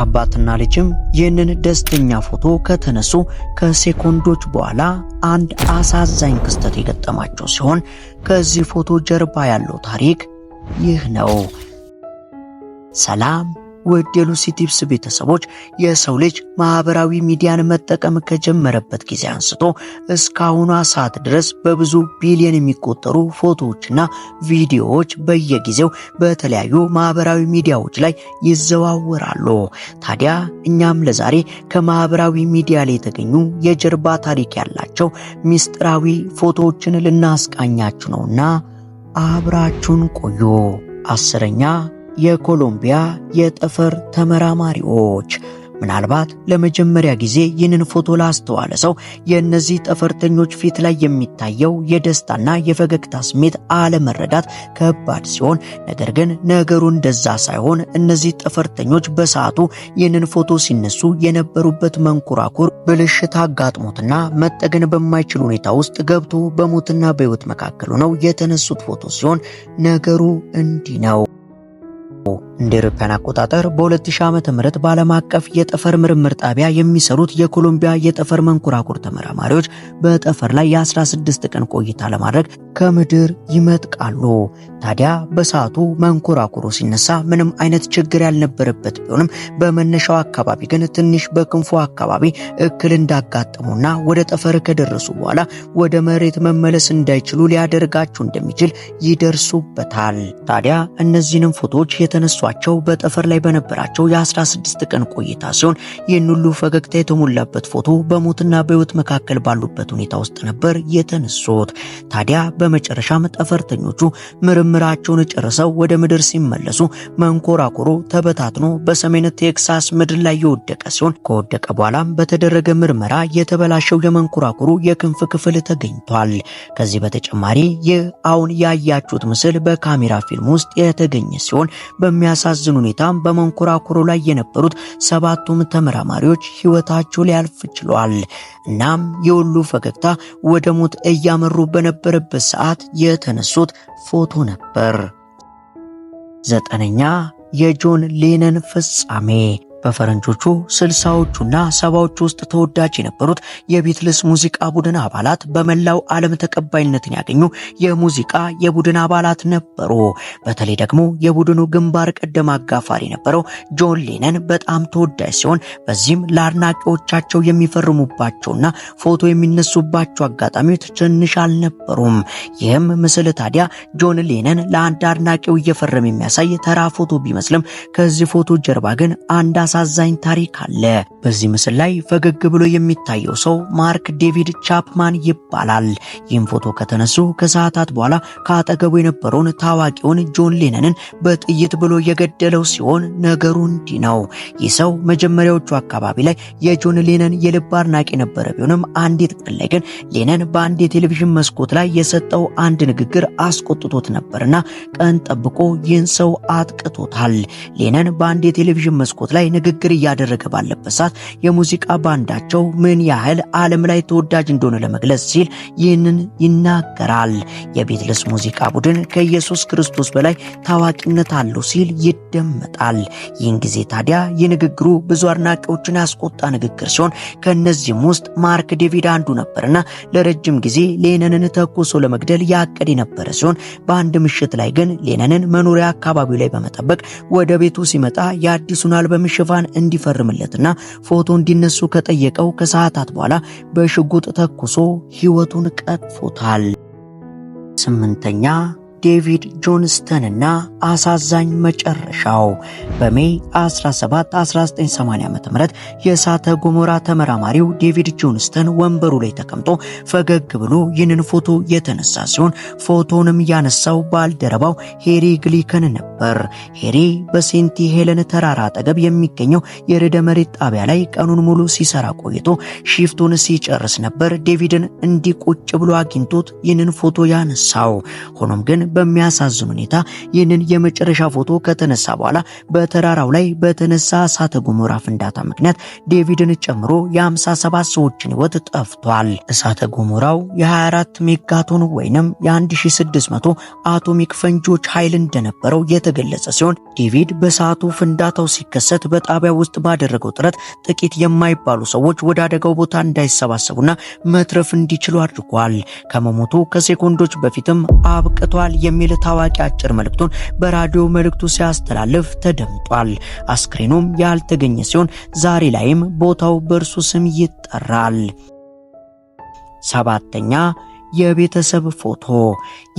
አባትና ልጅም ይህንን ደስተኛ ፎቶ ከተነሱ ከሴኮንዶች በኋላ አንድ አሳዛኝ ክስተት የገጠማቸው ሲሆን ከዚህ ፎቶ ጀርባ ያለው ታሪክ ይህ ነው። ሰላም ውድ የሉሲ ቲፕስ ቤተሰቦች፣ የሰው ልጅ ማህበራዊ ሚዲያን መጠቀም ከጀመረበት ጊዜ አንስቶ እስካሁኗ ሰዓት ድረስ በብዙ ቢሊዮን የሚቆጠሩ ፎቶዎችና ቪዲዮዎች በየጊዜው በተለያዩ ማህበራዊ ሚዲያዎች ላይ ይዘዋወራሉ። ታዲያ እኛም ለዛሬ ከማህበራዊ ሚዲያ ላይ የተገኙ የጀርባ ታሪክ ያላቸው ሚስጥራዊ ፎቶዎችን ልናስቃኛችሁ ነውና አብራችሁን ቆዩ። 10ኛ የኮሎምቢያ የጠፈር ተመራማሪዎች። ምናልባት ለመጀመሪያ ጊዜ ይህንን ፎቶ ላስተዋለ ሰው የእነዚህ ጠፈርተኞች ፊት ላይ የሚታየው የደስታና የፈገግታ ስሜት አለመረዳት ከባድ ሲሆን፣ ነገር ግን ነገሩ እንደዛ ሳይሆን እነዚህ ጠፈርተኞች በሰዓቱ ይህንን ፎቶ ሲነሱ የነበሩበት መንኮራኩር ብልሽት አጋጥሞትና መጠገን በማይችል ሁኔታ ውስጥ ገብቶ በሞትና በሕይወት መካከል ሆነው የተነሱት ፎቶ ሲሆን ነገሩ እንዲህ ነው። እንደ አውሮፓውያን አቆጣጠር በ2000 ዓመተ ምህረት በዓለም አቀፍ የጠፈር ምርምር ጣቢያ የሚሰሩት የኮሎምቢያ የጠፈር መንኮራኩር ተመራማሪዎች በጠፈር ላይ የ16 ቀን ቆይታ ለማድረግ ከምድር ይመጥቃሉ። ታዲያ በሰዓቱ መንኮራኩሩ ሲነሳ ምንም አይነት ችግር ያልነበረበት ቢሆንም በመነሻው አካባቢ ግን ትንሽ በክንፉ አካባቢ እክል እንዳጋጠሙና ወደ ጠፈር ከደረሱ በኋላ ወደ መሬት መመለስ እንዳይችሉ ሊያደርጋቸው እንደሚችል ይደርሱበታል። ታዲያ እነዚህንም ፎቶዎች የተነሷቸው በጠፈር ላይ በነበራቸው የ16 ቀን ቆይታ ሲሆን ይህን ሁሉ ፈገግታ የተሞላበት ፎቶ በሞትና በሕይወት መካከል ባሉበት ሁኔታ ውስጥ ነበር የተነሱት። ታዲያ በመጨረሻም ጠፈርተኞቹ ምርምራቸውን ጨርሰው ወደ ምድር ሲመለሱ መንኮራኩሩ ተበታትኖ በሰሜን ቴክሳስ ምድር ላይ የወደቀ ሲሆን ከወደቀ በኋላም በተደረገ ምርመራ የተበላሸው የመንኮራኩሩ የክንፍ ክፍል ተገኝቷል። ከዚህ በተጨማሪ ይህ አሁን ያያችሁት ምስል በካሜራ ፊልም ውስጥ የተገኘ ሲሆን በሚያሳዝን ሁኔታም በመንኮራኩሩ ላይ የነበሩት 7ቱም ተመራማሪዎች ሕይወታቸው ሊያልፍ ችሏል። እናም የሁሉ ፈገግታ ወደ ሞት እያመሩ በነበረበት ሰዓት የተነሱት ፎቶ ነበር። 9ኛ የጆን ሌነን ፍጻሜ። በፈረንጆቹ 60ዎቹና 70ዎቹ ውስጥ ተወዳጅ የነበሩት የቢትልስ ሙዚቃ ቡድን አባላት በመላው ዓለም ተቀባይነትን ያገኙ የሙዚቃ የቡድን አባላት ነበሩ። በተለይ ደግሞ የቡድኑ ግንባር ቀደም አጋፋሪ የነበረው ጆን ሌነን በጣም ተወዳጅ ሲሆን በዚህም ለአድናቂዎቻቸው የሚፈርሙባቸውና ፎቶ የሚነሱባቸው አጋጣሚዎች ትንሽ አልነበሩም። ይህም ምስል ታዲያ ጆን ሌነን ለአንድ አድናቂው እየፈረመ የሚያሳይ ተራ ፎቶ ቢመስልም ከዚህ ፎቶ ጀርባ ግን አንድ አሳዛኝ ታሪክ አለ። በዚህ ምስል ላይ ፈገግ ብሎ የሚታየው ሰው ማርክ ዴቪድ ቻፕማን ይባላል። ይህም ፎቶ ከተነሱ ከሰዓታት በኋላ ከአጠገቡ የነበረውን ታዋቂውን ጆን ሌነንን በጥይት ብሎ የገደለው ሲሆን ነገሩ እንዲህ ነው። ይህ ሰው መጀመሪያዎቹ አካባቢ ላይ የጆን ሌነን የልብ አድናቂ ነበረ ቢሆንም አንዲት ቀን ላይ ግን ሌነን በአንድ የቴሌቪዥን መስኮት ላይ የሰጠው አንድ ንግግር አስቆጥቶት ነበርና ቀን ጠብቆ ይህን ሰው አጥቅቶታል። ሌነን በአንድ የቴሌቪዥን መስኮት ላይ ንግግር እያደረገ ባለበት ሰዓት የሙዚቃ ባንዳቸው ምን ያህል ዓለም ላይ ተወዳጅ እንደሆነ ለመግለጽ ሲል ይህንን ይናገራል። የቢትልስ ሙዚቃ ቡድን ከኢየሱስ ክርስቶስ በላይ ታዋቂነት አለው ሲል ይደመጣል። ይህን ጊዜ ታዲያ የንግግሩ ብዙ አድናቂዎችን ያስቆጣ ንግግር ሲሆን ከነዚህም ውስጥ ማርክ ዴቪድ አንዱ ነበርና ለረጅም ጊዜ ሌነንን ተኩሶ ለመግደል ያቀደ የነበረ ሲሆን በአንድ ምሽት ላይ ግን ሌነንን መኖሪያ አካባቢው ላይ በመጠበቅ ወደ ቤቱ ሲመጣ የአዲሱን አልበም ሽፋን እንዲፈርምለትና ፎቶ እንዲነሱ ከጠየቀው ከሰዓታት በኋላ በሽጉጥ ተኩሶ ሕይወቱን ቀጥፎታል። 8ኛ ዴቪድ ጆንስተንና አሳዛኝ መጨረሻው። በሜይ 17 1980 ዓ.ም የእሳተ ገሞራ ተመራማሪው ዴቪድ ጆንስተን ወንበሩ ላይ ተቀምጦ ፈገግ ብሎ ይህንን ፎቶ የተነሳ ሲሆን ፎቶንም ያነሳው ባልደረባው ሄሪ ግሊከን ነበር። ሄሪ በሴንት ሄለን ተራራ አጠገብ የሚገኘው የርዕደ መሬት ጣቢያ ላይ ቀኑን ሙሉ ሲሰራ ቆይቶ ሺፍቱን ሲጨርስ ነበር ዴቪድን እንዲህ ቁጭ ብሎ አግኝቶት ይህንን ፎቶ ያነሳው። ሆኖም ግን በሚያሳዝን ሁኔታ ይህንን የመጨረሻ ፎቶ ከተነሳ በኋላ በተራራው ላይ በተነሳ እሳተ ገሞራ ፍንዳታ ምክንያት ዴቪድን ጨምሮ የ57 ሰዎችን ሕይወት ጠፍቷል። እሳተ ገሞራው የ24 ሜጋቶን ወይንም የ1600 አቶሚክ ፈንጂዎች ኃይል እንደነበረው የተገለጸ ሲሆን ዴቪድ በሰዓቱ ፍንዳታው ሲከሰት በጣቢያው ውስጥ ባደረገው ጥረት ጥቂት የማይባሉ ሰዎች ወደ አደጋው ቦታ እንዳይሰባሰቡና መትረፍ እንዲችሉ አድርጓል። ከመሞቱ ከሴኮንዶች በፊትም አብቅቷል የሚል ታዋቂ አጭር መልእክቱን በራዲዮ መልእክቱ ሲያስተላልፍ ተደምጧል። አስክሬኑም ያልተገኘ ሲሆን ዛሬ ላይም ቦታው በእርሱ ስም ይጠራል። ሰባተኛ የቤተሰብ ፎቶ።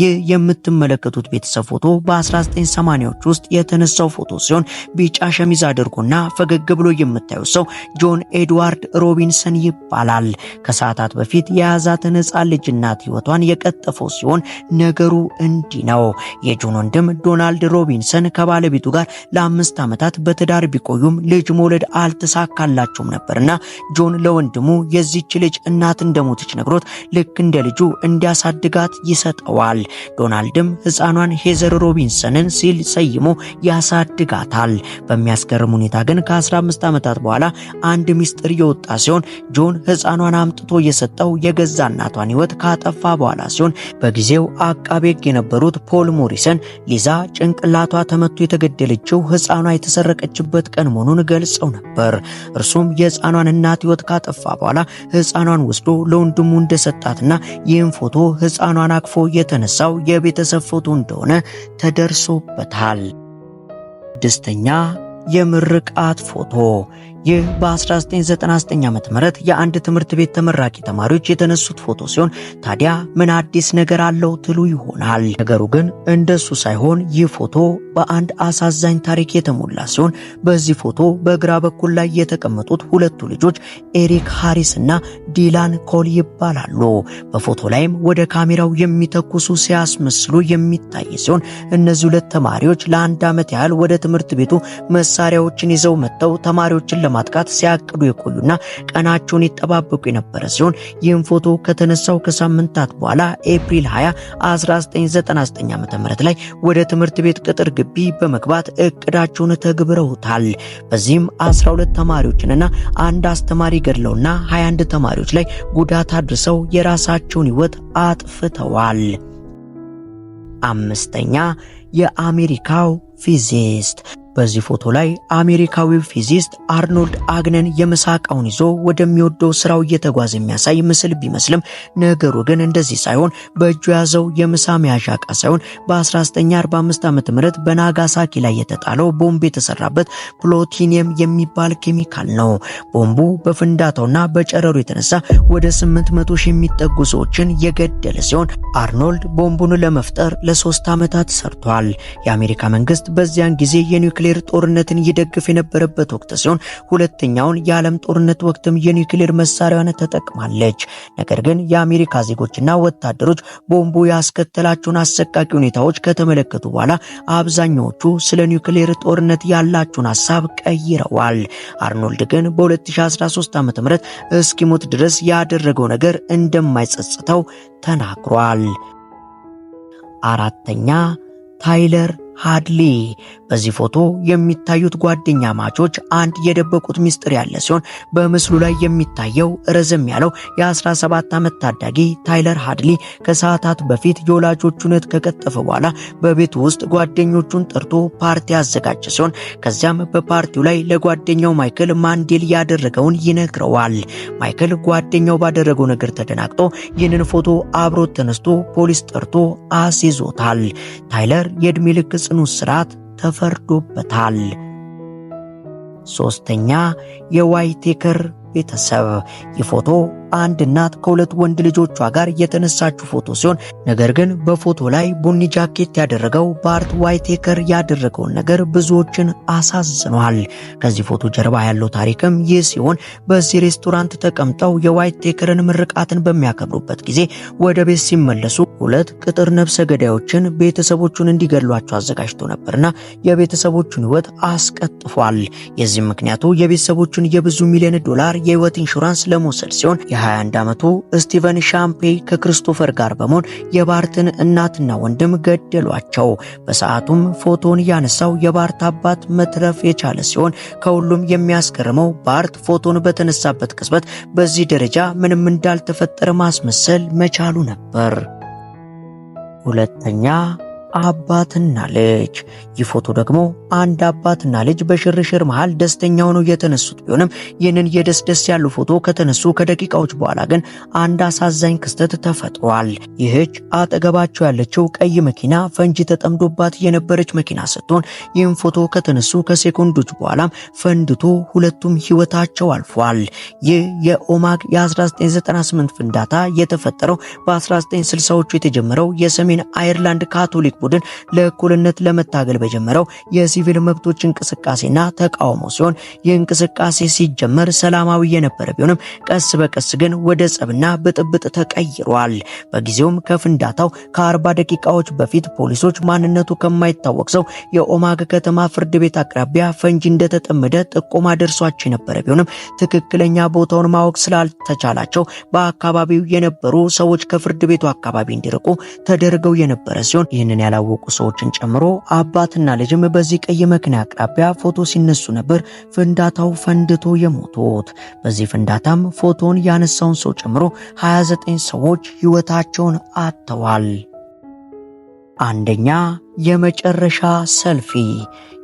ይህ የምትመለከቱት ቤተሰብ ፎቶ በ1980ዎች ውስጥ የተነሳው ፎቶ ሲሆን ቢጫ ሸሚዝ አድርጎና ፈገግ ብሎ የምታዩት ሰው ጆን ኤድዋርድ ሮቢንሰን ይባላል። ከሰዓታት በፊት የያዛትን ሕፃን ልጅ እናት ሕይወቷን የቀጠፈው ሲሆን ነገሩ እንዲህ ነው። የጆን ወንድም ዶናልድ ሮቢንሰን ከባለቤቱ ጋር ለ5 ዓመታት በትዳር ቢቆዩም ልጅ መውለድ አልተሳካላቸውም ነበርና ጆን ለወንድሙ የዚች ልጅ እናት እንደሞተች ነግሮት ልክ እንደ ልጁ እንዲያሳድጋት ይሰጠዋል። ዶናልድም ሕፃኗን ሄዘር ሮቢንሰንን ሲል ሰይሞ ያሳድጋታል። በሚያስገርም ሁኔታ ግን ከ15 ዓመታት በኋላ አንድ ሚስጥር የወጣ ሲሆን ጆን ሕፃኗን አምጥቶ የሰጠው የገዛ እናቷን ሕይወት ካጠፋ በኋላ ሲሆን በጊዜው አቃቤ ሕግ የነበሩት ፖል ሞሪሰን ሊዛ ጭንቅላቷ ተመቶ የተገደለችው ሕፃኗ የተሰረቀችበት ቀን መሆኑን ገልጸው ነበር። እርሱም የሕፃኗን እናት ሕይወት ካጠፋ በኋላ ሕፃኗን ወስዶ ለወንድሙ እንደሰጣትና ይህም ፎቶ ሕፃኗን አቅፎ የተነሳው የቤተሰብ ፎቶ እንደሆነ ተደርሶበታል። ስድስተኛ የምርቃት ፎቶ። ይህ በ1999 ዓ.ም የአንድ ትምህርት ቤት ተመራቂ ተማሪዎች የተነሱት ፎቶ ሲሆን ታዲያ ምን አዲስ ነገር አለው ትሉ ይሆናል። ነገሩ ግን እንደሱ ሳይሆን ይህ ፎቶ በአንድ አሳዛኝ ታሪክ የተሞላ ሲሆን በዚህ ፎቶ በግራ በኩል ላይ የተቀመጡት ሁለቱ ልጆች ኤሪክ ሃሪስ እና ዲላን ኮል ይባላሉ። በፎቶ ላይም ወደ ካሜራው የሚተኩሱ ሲያስመስሉ የሚታይ ሲሆን እነዚህ ሁለት ተማሪዎች ለ1 ዓመት ያህል ወደ ትምህርት ቤቱ መሳሪያዎችን ይዘው መጥተው ተማሪዎችን ለማጥቃት ሲያቅዱ የቆዩና ቀናቸውን ይጠባበቁ የነበረ ሲሆን ይህም ፎቶ ከተነሳው ከሳምንታት በኋላ ኤፕሪል 20 1999 ዓ.ም ላይ ወደ ትምህርት ቤት ቅጥር ግቢ በመግባት እቅዳቸውን ተግብረውታል። በዚህም 12 ተማሪዎችንና አንድ አስተማሪ ገድለውና 21 ተማሪዎች ላይ ጉዳት አድርሰው የራሳቸውን ሕይወት አጥፍተዋል። አምስተኛ የአሜሪካው ፊዚስት። በዚህ ፎቶ ላይ አሜሪካዊው ፊዚስት አርኖልድ አግነን የምሳ ዕቃውን ይዞ ወደሚወደው ስራው እየተጓዘ የሚያሳይ ምስል ቢመስልም ነገሩ ግን እንደዚህ ሳይሆን በእጁ ያዘው የምሳ መያዣ ዕቃ ሳይሆን በ1945 ዓ.ም በናጋሳኪ ላይ የተጣለው ቦምብ የተሰራበት ፕሉቶኒየም የሚባል ኬሚካል ነው። ቦምቡ በፍንዳታውና በጨረሩ የተነሳ ወደ 800 ሺህ የሚጠጉ ሰዎችን የገደለ ሲሆን አርኖልድ ቦምቡን ለመፍጠር ለ3 ዓመታት ሰርቷል። የአሜሪካ መንግስት በዚያን ጊዜ የኒውክሌር ጦርነትን ይደግፍ የነበረበት ወቅት ሲሆን ሁለተኛውን የዓለም ጦርነት ወቅትም የኒውክሌር መሳሪያዋን ተጠቅማለች። ነገር ግን የአሜሪካ ዜጎችና ወታደሮች ቦምቡ ያስከተላቸውን አሰቃቂ ሁኔታዎች ከተመለከቱ በኋላ አብዛኛዎቹ ስለ ኒውክሌር ጦርነት ያላቸውን ሐሳብ ቀይረዋል። አርኖልድ ግን በ2013 ዓ.ም እስኪሞት ድረስ ያደረገው ነገር እንደማይጸጽተው ተናግሯል። አራተኛ ታይለር ሃድሊ። በዚህ ፎቶ የሚታዩት ጓደኛ ማቾች አንድ የደበቁት ሚስጥር ያለ ሲሆን በምስሉ ላይ የሚታየው ረዘም ያለው የ17 ዓመት ታዳጊ ታይለር ሃድሊ ከሰዓታት በፊት የወላጆቹን ከቀጠፈ በኋላ በቤቱ ውስጥ ጓደኞቹን ጠርቶ ፓርቲ አዘጋጀ ሲሆን ከዚያም በፓርቲው ላይ ለጓደኛው ማይክል ማንዴል ያደረገውን ይነግረዋል። ማይክል ጓደኛው ባደረገው ነገር ተደናግጦ ይህንን ፎቶ አብሮት ተነስቶ ፖሊስ ጠርቶ አስይዞታል። ታይለር የዕድሜ ልክ ጽኑ እስራት ተፈርዶበታል። ሶስተኛ የዋይቴከር ቤተሰብ። ይህ ፎቶ አንድ እናት ከሁለት ወንድ ልጆቿ ጋር የተነሳችው ፎቶ ሲሆን ነገር ግን በፎቶ ላይ ቡኒ ጃኬት ያደረገው ባርት ዋይቴከር ያደረገውን ነገር ብዙዎችን አሳዝኗል። ከዚህ ፎቶ ጀርባ ያለው ታሪክም ይህ ሲሆን በዚህ ሬስቶራንት ተቀምጠው የዋይቴከርን ምርቃትን በሚያከብሩበት ጊዜ ወደ ቤት ሲመለሱ ሁለት ቅጥር ነፍሰ ገዳዮችን ቤተሰቦቹን እንዲገድሏቸው አዘጋጅቶ ነበርና የቤተሰቦቹን ሕይወት አስቀጥፏል። የዚህ ምክንያቱ የቤተሰቦቹን የብዙ ሚሊዮን ዶላር የህይወት ኢንሹራንስ ለመውሰድ ሲሆን የ21 ዓመቱ ስቲቨን ሻምፔይ ከክሪስቶፈር ጋር በመሆን የባርትን እናትና ወንድም ገደሏቸው። በሰዓቱም ፎቶን ያነሳው የባርት አባት መትረፍ የቻለ ሲሆን ከሁሉም የሚያስገርመው ባርት ፎቶን በተነሳበት ቅጽበት በዚህ ደረጃ ምንም እንዳልተፈጠረ ማስመሰል መቻሉ ነበር። ሁለተኛ አባትና ልጅ። ይህ ፎቶ ደግሞ አንድ አባትና ልጅ በሽርሽር መሃል ደስተኛ ሆነው የተነሱት ቢሆንም ይህንን የደስ ያሉ ፎቶ ከተነሱ ከደቂቃዎች በኋላ ግን አንድ አሳዛኝ ክስተት ተፈጥሯል። ይህች አጠገባቸው ያለችው ቀይ መኪና ፈንጂ ተጠምዶባት የነበረች መኪና ስትሆን ይህን ፎቶ ከተነሱ ከሴኮንዶች በኋላም ፈንድቶ ሁለቱም ህይወታቸው አልፏል። ይህ የኦማግ የ1998 ፍንዳታ የተፈጠረው በ1960ዎቹ የተጀመረው የሰሜን አየርላንድ ካቶሊክ ቡድን ለእኩልነት ለመታገል በጀመረው የሲቪል መብቶች እንቅስቃሴና ተቃውሞ ሲሆን ይህ እንቅስቃሴ ሲጀመር ሰላማዊ የነበረ ቢሆንም ቀስ በቀስ ግን ወደ ጸብና ብጥብጥ ተቀይሯል። በጊዜውም ከፍንዳታው ከ40 ደቂቃዎች በፊት ፖሊሶች ማንነቱ ከማይታወቅ ሰው የኦማግ ከተማ ፍርድ ቤት አቅራቢያ ፈንጂ እንደተጠመደ ጥቆማ ደርሷቸው የነበረ ቢሆንም ትክክለኛ ቦታውን ማወቅ ስላልተቻላቸው በአካባቢው የነበሩ ሰዎች ከፍርድ ቤቱ አካባቢ እንዲርቁ ተደርገው የነበረ ሲሆን ይህንን ያላወቁ ሰዎችን ጨምሮ አባትና ልጅም በዚህ ቀይ መኪና አቅራቢያ ፎቶ ሲነሱ ነበር ፍንዳታው ፈንድቶ የሞቱት። በዚህ ፍንዳታም ፎቶን ያነሳውን ሰው ጨምሮ 29 ሰዎች ህይወታቸውን አጥተዋል። አንደኛ የመጨረሻ ሰልፊ።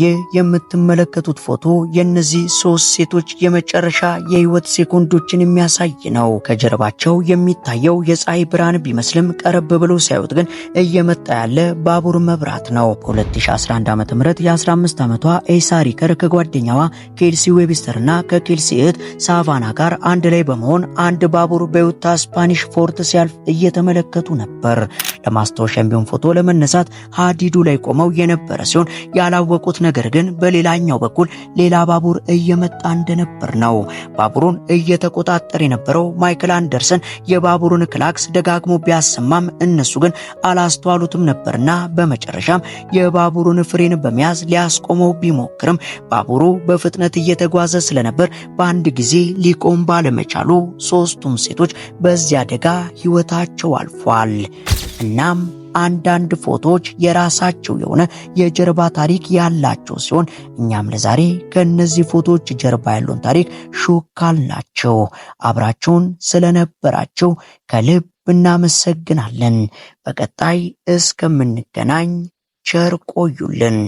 ይህ የምትመለከቱት ፎቶ የነዚህ 3 ሴቶች የመጨረሻ የህይወት ሴኮንዶችን የሚያሳይ ነው። ከጀርባቸው የሚታየው የፀሐይ ብርሃን ቢመስልም ቀረብ ብሎ ሲያዩት ግን እየመጣ ያለ ባቡር መብራት ነው። በ2011 ዓ.ም የ15 ዓመቷ ኤሳ ሪከር ከጓደኛዋ ኬልሲ ዌብስተርና ከኬልሲ እህት ሳቫና ጋር አንድ ላይ በመሆን አንድ ባቡር በዩታ ስፓኒሽ ፎርት ሲያልፍ እየተመለከቱ ነበር። ለማስታወሻ የሚሆን ፎቶ ለመነሳት ሀዲዱ ላይ ቆመው የነበረ ሲሆን ያላወቁት ነገር ግን በሌላኛው በኩል ሌላ ባቡር እየመጣ እንደነበር ነው። ባቡሩን እየተቆጣጠረ የነበረው ማይክል አንደርሰን የባቡሩን ክላክስ ደጋግሞ ቢያሰማም እነሱ ግን አላስተዋሉትም ነበርና በመጨረሻም የባቡሩን ፍሬን በመያዝ ሊያስቆመው ቢሞክርም ባቡሩ በፍጥነት እየተጓዘ ስለነበር በአንድ ጊዜ ሊቆም ባለመቻሉ 3ቱም ሴቶች በዚያ አደጋ ህይወታቸው አልፏል። እናም አንዳንድ ፎቶዎች የራሳቸው የሆነ የጀርባ ታሪክ ያላቸው ሲሆን እኛም ለዛሬ ከነዚህ ፎቶዎች ጀርባ ያለውን ታሪክ ሹካልናቸው። አብራችሁን ስለነበራችሁ ከልብ እናመሰግናለን። በቀጣይ እስከምንገናኝ ቸር ቆዩልን።